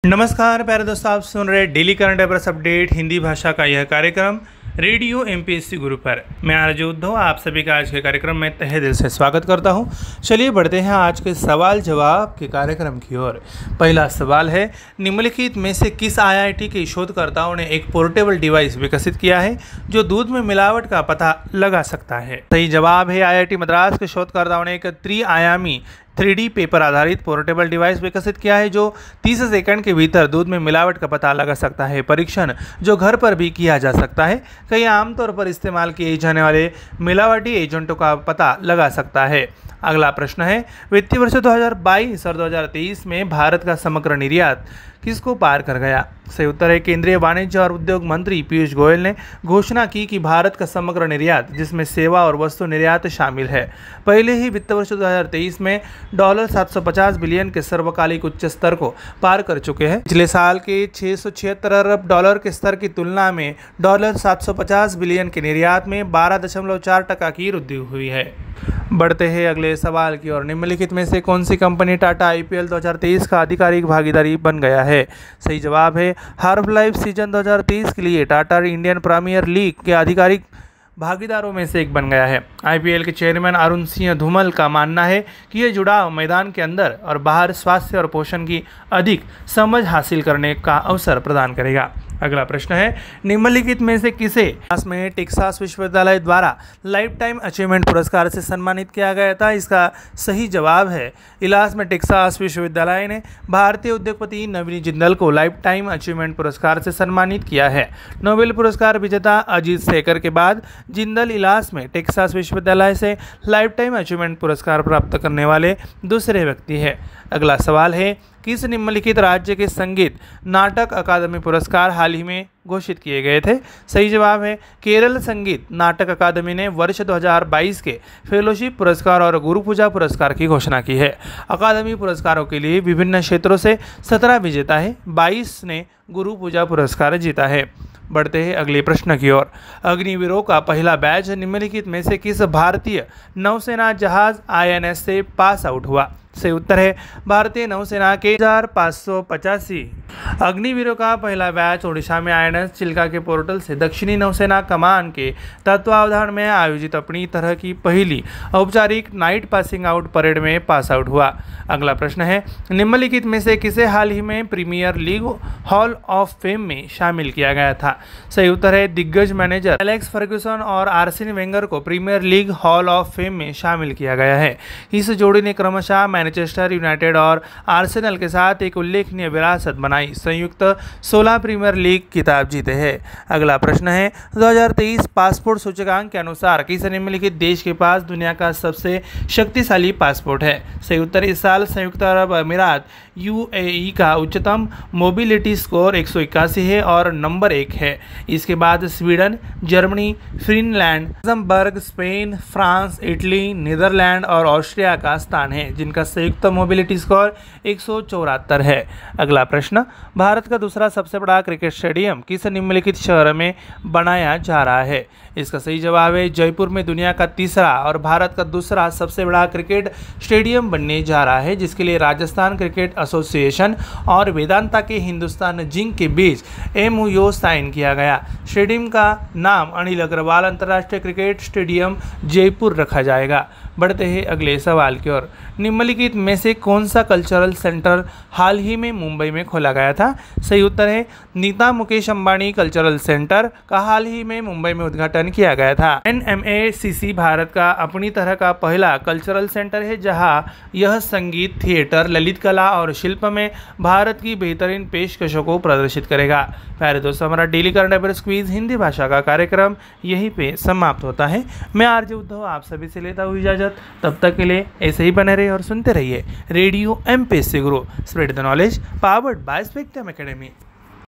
नमस्कार प्यारे दोस्तों, आप सुन रहे daily current affairs update Hindi भाषा का यह कार्यक्रम रेडियो एमपीएससी गुरु पर। मैं आरजे उद्धव आप सभी का आज के कार्यक्रम में तहे दिल से स्वागत करता हूं। चलिए बढ़ते हैं आज के सवाल जवाब के कार्यक्रम की ओर। पहला सवाल है, निम्नलिखित में से किस आईआईटी के शोधकर्ताओं ने एक पोर्टेबल डिवाइस विकसित किया है जो दूध में मिलावट का पता लगा सकता है? सही जवाब है, आईआईटी मद्रास के शोधकर्ताओं ने एक त्रिआयामी 3D पेपर आधारित पोर्टेबल डिवाइस विकसित किया है जो 30 सेकंड के भीतर दूध में मिलावट का पता लगा सकता है। परीक्षण जो घर पर भी किया जा सकता है, कई आमतौर पर इस्तेमाल किए जाने वाले मिलावटी एजेंटों का पता लगा सकता है। अगला प्रश्न है, वित्तीय वर्ष 2022 और 2023 में भारत का समग्र निर्यात किसको पार कर गया? सही उत्तर है, केंद्रीय वाणिज्य और उद्योग मंत्री पीयूष गोयल ने घोषणा की कि भारत का समग्र निर्यात, जिसमें सेवा और वस्तु निर्यात शामिल है, पहले ही वित्त वर्ष 2023 में $750 बिलियन के सर्वकालिक उच्च स्तर को पार कर चुके हैं। पिछले साल के $676 अरब के स्तर की तुलना में $750 बिलियन के निर्यात में 12.4% की वृद्धि हुई है। बढ़ते हैं अगले सवाल की ओर। निम्नलिखित में से कौन सी कंपनी टाटा आईपीएल 2023 का आधिकारिक भागीदारी बन गया है? सही जवाब है, हर्ब लाइफ सीजन 2023 के लिए टाटा इंडियन प्रीमियर लीग के आधिकारिक भागीदारों में से एक बन गया है। आईपीएल के चेयरमैन अरुण सिंह धूमल का मानना है कि यह जुड़ाव मैदान के अंदर और बाहर स्वास्थ्य और पोषण की अधिक समझ हासिल करने का अवसर प्रदान करेगा। अगला प्रश्न है, निम्नलिखित में से किसे इलाहाबाद में टेक्सास विश्वविद्यालय द्वारा लाइफ टाइम अचीवमेंट पुरस्कार से सम्मानित किया गया था? इसका सही जवाब है, इलाहाबाद में टेक्सास विश्वविद्यालय ने भारतीय उद्योगपति नवीन जिंदल को लाइफ टाइम अचीवमेंट पुरस्कार से सम्मानित किया है। नोबेल पुरस्कार विजेता अजीत शेखर के बाद जिंदल इलाहाबाद में टेक्सास विश्वविद्यालय से लाइफ टाइम अचीवमेंट पुरस्कार प्राप्त करने वाले दूसरे व्यक्ति है। अगला सवाल है, किस निम्नलिखित राज्य के संगीत नाटक अकादमी पुरस्कार हाल ही में घोषित किए गए थे? सही जवाब है, केरल संगीत नाटक अकादमी ने वर्ष 2022 के फेलोशिप पुरस्कार और गुरु पूजा पुरस्कार की घोषणा की है। अकादमी पुरस्कारों के लिए विभिन्न क्षेत्रों से 17 विजेता है, 22 ने गुरु पूजा पुरस्कार जीता है। बढ़ते हैं अगले प्रश्न की ओर। अग्निवीरों का पहला बैच निम्नलिखित में से किस भारतीय नौसेना जहाज आईएनएस से पास आउट हुआ? सही उत्तर है, भारतीय नौसेना के 1585 अग्निवीरों का पहला बैच ओडिशा में आईएनएस चिल्का के पोर्टल से दक्षिणी नौसेना कमान के तत्वावधान में आयोजित अपनी तरह की पहली औपचारिक नाइट पासिंग आउट परेड में पास आउट हुआ। अगला प्रश्न है, निम्नलिखित में से किसे हाल ही में Premier League Hall of Fame में शामिल किया गया था? सही उत्तर है, दिग्गज मैनेजर एलेक्स फर्ग्यूसन और आर्सेन वेंगर को Premier League Hall of Fame में शामिल किया गया है। इस जोड़ी ने क्रमशः मैनचेस्टर यूनाइटेड और आर्सेनल के साथ एक उल्लेखनीय विरासत बनाई, संयुक्त 16 प्रीमियर लीग खिताब जीते हैं। अगला प्रश्न है, 2023 पासपोर्ट सूचकांक के अनुसार किस निम्नलिखित देश के पास दुनिया का सबसे शक्तिशाली पासपोर्ट है? सही उत्तर, इस साल संयुक्त अरब अमीरात यूएई का उच्चतम मोबिलिटी स्कोर 181 है और नंबर 1 है। इसके बाद Sweden, Germany, Finland, Luxembourg, Spain, France, Italy, Netherland और ऑस्ट्रिया का स्थान है, जिनका संयुक्त मोबिलिटी स्कोर 174 है। अगला प्रश्न, भारत का दूसरा सबसे बड़ा क्रिकेट स्टेडियम किस निम्नलिखित शहर में बनाया जा रहा है? इसका सही जवाब है, जयपुर में दुनिया का तीसरा और भारत का दूसरा सबसे बड़ा क्रिकेट स्टेडियम बनने जा रहा है, जिसके लिए राजस्थान क्रिकेट एसोसिएशन और वेदांता के हिंदुस्तान जिंक के बीच एमओयू साइन किया गया। स्टेडियम का नाम अनिल अग्रवाल अंतर्राष्ट्रीय क्रिकेट स्टेडियम जयपुर रखा जाएगा। बढ़ते हैं अगले सवाल की ओर। निम्नलिखित में से कौन सा कल्चरल सेंटर हाल ही में मुंबई में खोला गया था? सही उत्तर है, नीता मुकेश अंबानी कल्चरल सेंटर का हाल ही में मुंबई में उद्घाटन किया गया था। एनएमएसीसी भारत का अपनी तरह का पहला कल्चरल सेंटर है, जहां यह संगीत, थिएटर, ललित कला और शिल्प में भारत की बेहतरीन पेशकशों को प्रदर्शित करेगा। प्यारे दोस्तों, हमारा daily current affairs quiz Hindi भाषा का कार्यक्रम यहीं पे समाप्त होता है। मैं आरजे उद्धव आप सभी से लेता हूँ इजाजत। तब तक के लिए ऐसे ही बने रहिए और सुनते रहिए radio MPSC Guru, spread the knowledge, powered by spectrum academy.